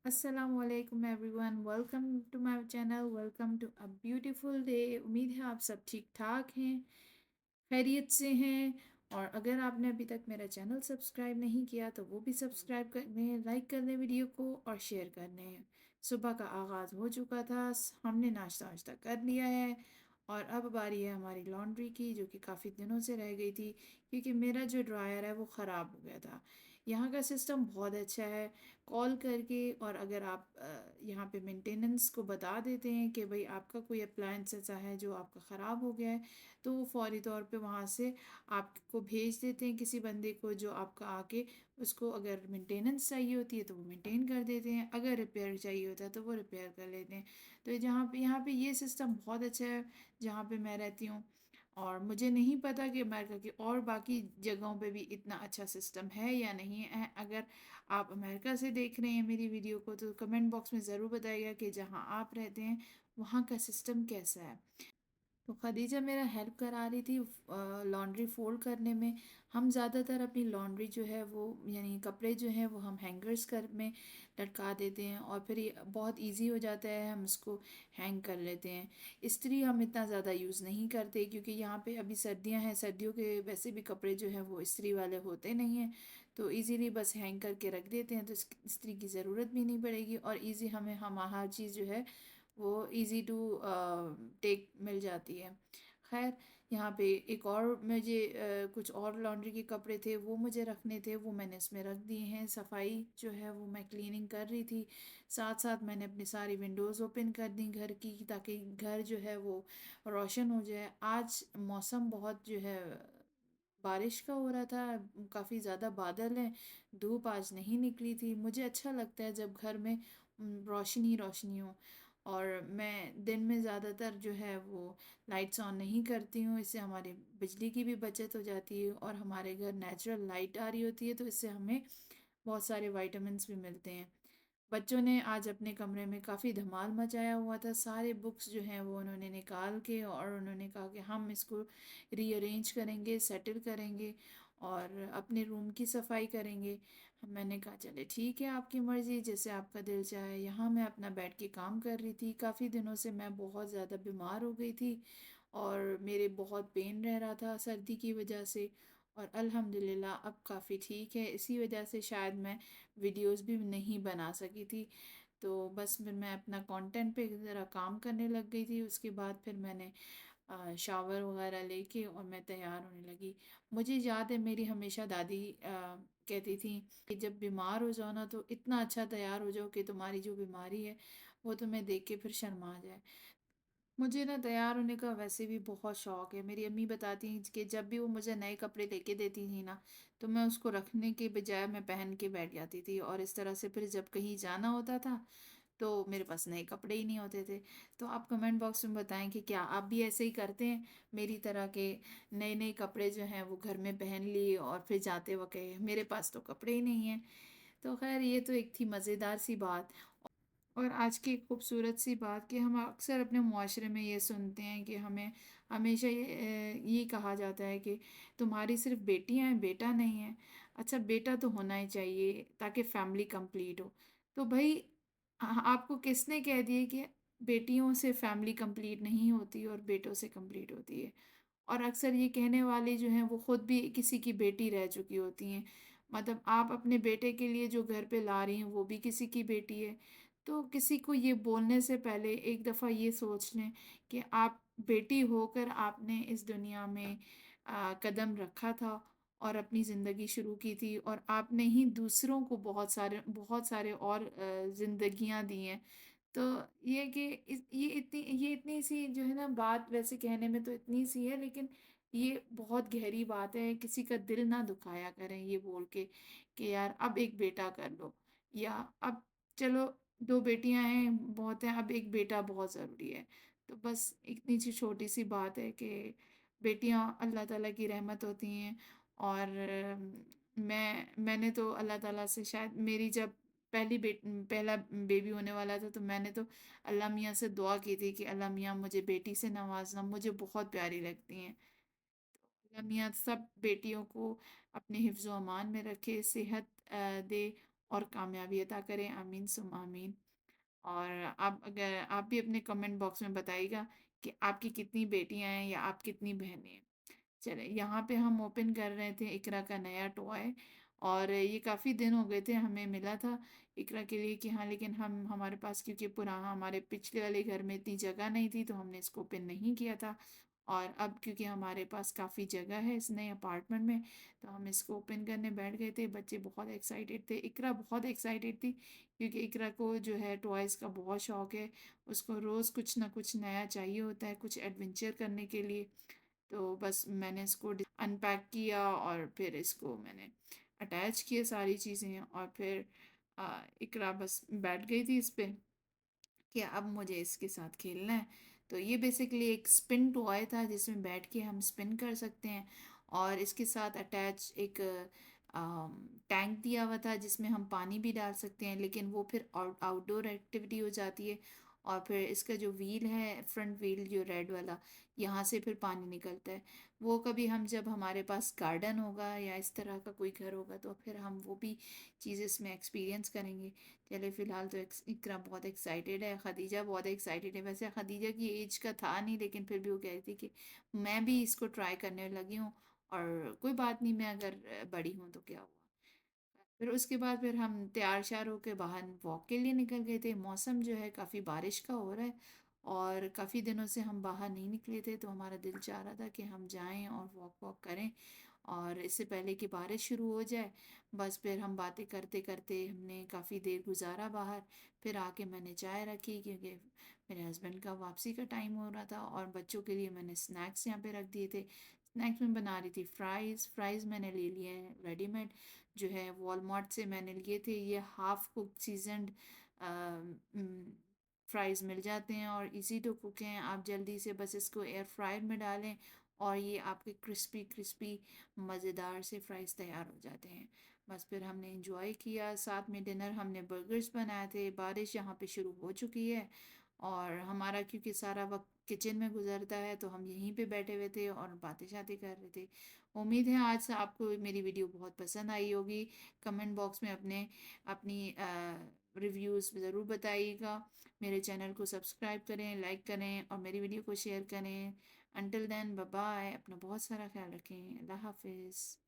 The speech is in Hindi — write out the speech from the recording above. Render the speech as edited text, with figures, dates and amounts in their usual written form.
असलकुम everyone, welcome to my channel. Welcome to a beautiful day. उम्मीद है आप सब ठीक ठाक हैं, खैरियत से हैं। और अगर आपने अभी तक मेरा चैनल सब्सक्राइब नहीं किया तो वो भी सब्सक्राइब कर दें, लाइक कर दें वीडियो को और शेयर कर दें। सुबह का आगाज़ हो चुका था, हमने नाश्ता वाश्ता कर लिया है और अब बारी है हमारी लॉन्ड्री की, जो कि काफ़ी दिनों से रह गई थी क्योंकि मेरा जो ड्रायर है वो ख़राब हो गया था। यहाँ का सिस्टम बहुत अच्छा है, कॉल करके और अगर आप यहाँ पे मेंटेनेंस को बता देते हैं कि भाई आपका कोई अप्लायंस ऐसा है जो आपका ख़राब हो गया है, तो वो फौरी तौर पे वहाँ से आपको भेज देते हैं किसी बंदे को जो आपका आके उसको, अगर मेंटेनेंस चाहिए होती है तो वो मेंटेन कर देते हैं, अगर रिपेयर चाहिए होता है तो वो रिपेयर कर लेते हैं। तो जहाँ पे यहाँ पे ये सिस्टम बहुत अच्छा है जहाँ पे मैं रहती हूँ। और मुझे नहीं पता कि अमेरिका की और बाकी जगहों पे भी इतना अच्छा सिस्टम है या नहीं है। अगर आप अमेरिका से देख रहे हैं मेरी वीडियो को तो कमेंट बॉक्स में ज़रूर बताइएगा कि जहाँ आप रहते हैं वहाँ का सिस्टम कैसा है। तो खदीजा मेरा हेल्प करा रही थी लॉन्ड्री फोल्ड करने में। हम ज़्यादातर अपनी लॉन्ड्री जो है वो, यानी कपड़े जो हैं वो हम हैंगर्स कर में लटका देते हैं और फिर ये बहुत इजी हो जाता है, हम इसको हैंग कर लेते हैं। इस्त्री हम इतना ज़्यादा यूज़ नहीं करते क्योंकि यहाँ पे अभी सर्दियाँ हैं, सर्दियों के वैसे भी कपड़े जो हैं वो इस्त्री वाले होते नहीं हैं, तो इजीली बस हैंग करके रख देते हैं, तो इस्त्री की ज़रूरत भी नहीं पड़ेगी और इजी हमें हम हर चीज़ जो है वो इजी टू टेक मिल जाती है। खैर, यहाँ पे एक और मुझे कुछ और लॉन्ड्री के कपड़े थे वो मुझे रखने थे, वो मैंने इसमें रख दिए हैं। सफाई जो है वो मैं क्लीनिंग कर रही थी, साथ साथ मैंने अपनी सारी विंडोज़ ओपन कर दी घर की ताकि घर जो है वो रोशन हो जाए। आज मौसम बहुत जो है बारिश का हो रहा था, काफ़ी ज़्यादा बादल हैं, धूप आज नहीं निकली थी। मुझे अच्छा लगता है जब घर में रोशनी रोशनी हो। और मैं दिन में ज़्यादातर जो है वो लाइट्स ऑन नहीं करती हूँ, इससे हमारी बिजली की भी बचत हो जाती है और हमारे घर नेचुरल लाइट आ रही होती है, तो इससे हमें बहुत सारे विटामिन्स भी मिलते हैं। बच्चों ने आज अपने कमरे में काफ़ी धमाल मचाया हुआ था, सारे बुक्स जो हैं वो उन्होंने निकाल के और उन्होंने कहा कि हम इसको रीअरेंज करेंगे, सेटल करेंगे और अपने रूम की सफाई करेंगे। मैंने कहा चले ठीक है, आपकी मर्ज़ी, जैसे आपका दिल चाहे। यहाँ मैं अपना बैठ के काम कर रही थी, काफ़ी दिनों से मैं बहुत ज़्यादा बीमार हो गई थी और मेरे बहुत पेन रह रहा था सर्दी की वजह से, और अल्हम्दुलिल्लाह अब काफ़ी ठीक है। इसी वजह से शायद मैं वीडियोस भी नहीं बना सकी थी। तो बस फिर मैं अपना कंटेंट पे ज़रा काम करने लग गई थी, उसके बाद फिर मैंने शावर वगैरह लेके और मैं तैयार होने लगी। मुझे याद है मेरी हमेशा दादी कहती थी कि जब बीमार हो जाओ ना तो इतना अच्छा तैयार हो जाओ कि तुम्हारी जो बीमारी है वो तुम्हें देख के फिर शर्मा जाए। मुझे ना तैयार होने का वैसे भी बहुत शौक है। मेरी अम्मी बताती हैं कि जब भी वो मुझे नए कपड़े लेके देती थी ना, तो मैं उसको रखने के बजाय मैं पहन के बैठ जाती थी और इस तरह से फिर जब कहीं जाना होता था तो मेरे पास नए कपड़े ही नहीं होते थे। तो आप कमेंट बॉक्स में बताएं कि क्या आप भी ऐसे ही करते हैं मेरी तरह के, नए नए कपड़े जो हैं वो घर में पहन लिए और फिर जाते वक्त मेरे पास तो कपड़े ही नहीं हैं। तो खैर ये तो एक थी मज़ेदार सी बात। और आज की एक खूबसूरत सी बात कि हम अक्सर अपने मुआशरे में ये सुनते हैं कि हमें हमेशा ये कहा जाता है कि तुम्हारी सिर्फ बेटियां हैं, बेटा नहीं है। अच्छा, बेटा तो होना ही चाहिए ताकि फैमिली कंप्लीट हो। तो भाई आपको किसने कह दिया कि बेटियों से फैमिली कंप्लीट नहीं होती और बेटों से कंप्लीट होती है? और अक्सर ये कहने वाले जो हैं वो खुद भी किसी की बेटी रह चुकी होती हैं। मतलब आप अपने बेटे के लिए जो घर पे ला रही हैं वो भी किसी की बेटी है। तो किसी को ये बोलने से पहले एक दफ़ा ये सोच लें कि आप बेटी होकर आपने इस दुनिया में कदम रखा था और अपनी ज़िंदगी शुरू की थी और आपने ही दूसरों को बहुत सारे और ज़िंदगियां दी हैं। तो ये कि ये इतनी सी जो है ना बात, वैसे कहने में तो इतनी सी है लेकिन ये बहुत गहरी बात है। किसी का दिल ना दुखाया करें ये बोल के कि यार अब एक बेटा कर लो, या अब चलो दो बेटियां हैं बहुत हैं, अब एक बेटा बहुत ज़रूरी है। तो बस इतनी सी छोटी सी बात है कि बेटियां अल्लाह ताला की रहमत होती हैं। और मैंने तो अल्लाह ताला से, शायद मेरी जब पहला बेबी होने वाला था तो मैंने तो अल्लाह मियाँ से दुआ की थी कि अल्लाह मियाँ मुझे बेटी से नवाजना, मुझे बहुत प्यारी लगती हैं। अल्लाह मियाँ सब बेटियों को अपने हिफ्ज़ अमान में रखे, सेहत दे और कामयाबी अता करें। आमीन सुम आमीन। और आप भी अपने कमेंट बॉक्स में बताइएगा कि आपकी कितनी बेटियां हैं या आप कितनी बहनें हैं। चले, यहाँ पे हम ओपन कर रहे थे इकरा का नया टॉय। और ये काफ़ी दिन हो गए थे, हमें मिला था इकरा के लिए कि हाँ, लेकिन हम हमारे पास क्योंकि पुराना हमारे पिछले वाले घर में इतनी जगह नहीं थी तो हमने इसको ओपन नहीं किया था। और अब क्योंकि हमारे पास काफ़ी जगह है इस नए अपार्टमेंट में, तो हम इसको ओपन करने बैठ गए थे। बच्चे बहुत एक्साइटेड थे, इकरा बहुत एक्साइटेड थी क्योंकि इकरा को जो है टॉयज़ का बहुत शौक है। उसको रोज़ कुछ ना कुछ नया चाहिए होता है, कुछ एडवेंचर करने के लिए। तो बस मैंने इसको अनपैक किया और फिर इसको मैंने अटैच किया सारी चीज़ें, और फिर इकरा बस बैठ गई थी इस पे कि अब मुझे इसके साथ खेलना है। तो ये बेसिकली एक स्पिन टॉय था जिसमें बैठ के हम स्पिन कर सकते हैं। और इसके साथ अटैच एक टैंक दिया हुआ था जिसमें हम पानी भी डाल सकते हैं, लेकिन वो फिर आउटडोर एक्टिविटी हो जाती है। और फिर इसका जो व्हील है, फ्रंट व्हील जो रेड वाला, यहाँ से फिर पानी निकलता है। वो कभी हम जब हमारे पास गार्डन होगा या इस तरह का कोई घर होगा तो फिर हम वो भी चीज़ इसमें एक्सपीरियंस करेंगे। चले, फिलहाल तो इकरा बहुत एक्साइटेड है, खदीजा बहुत एक्साइटेड है। वैसे खदीजा की एज का था नहीं, लेकिन फिर भी वो कह रही थी कि मैं भी इसको ट्राई करने लगी हूँ, और कोई बात नहीं, मैं अगर बड़ी हूँ तो क्या हुआ। फिर उसके बाद फिर हम तैयार श्यार होके बाहर वॉक के लिए निकल गए थे। मौसम जो है काफ़ी बारिश का हो रहा है, और काफ़ी दिनों से हम बाहर नहीं निकले थे, तो हमारा दिल चाह रहा था कि हम जाएं और वॉक वॉक करें, और इससे पहले कि बारिश शुरू हो जाए। बस फिर हम बातें करते करते हमने काफ़ी देर गुजारा बाहर। फिर आके मैंने चाय रखी क्योंकि मेरे हस्बैंड का वापसी का टाइम हो रहा था, और बच्चों के लिए मैंने स्नैक्स यहाँ पे रख दिए थे। स्नैक्स में बना रही थी फ्राइज़। फ्राइज़ मैंने ले लिए हैं रेडीमेड, जो है वॉलमार्ट से मैंने लिए थे। ये हाफ कुक सीजनड फ्राइज़ मिल जाते हैं और इजी टू कुक हैं। आप जल्दी से बस इसको एयर फ्रायर में डालें और ये आपके क्रिस्पी क्रिस्पी मज़ेदार से फ्राइज़ तैयार हो जाते हैं। बस फिर हमने इंजॉय किया, साथ में डिनर हमने बर्गर्स बनाए थे। बारिश यहाँ पे शुरू हो चुकी है, और हमारा क्योंकि सारा वक्त किचन में गुजरता है तो हम यहीं पे बैठे हुए थे और बातें शातें कर रहे थे। उम्मीद है आज से आपको मेरी वीडियो बहुत पसंद आई होगी। कमेंट बॉक्स में अपने अपनी रिव्यूज़ ज़रूर बताइएगा। मेरे चैनल को सब्सक्राइब करें, लाइक करें और मेरी वीडियो को शेयर करें। अंटिल देन बाय बाय, अपना बहुत सारा ख्याल रखें। अल्लाह हाफिज़।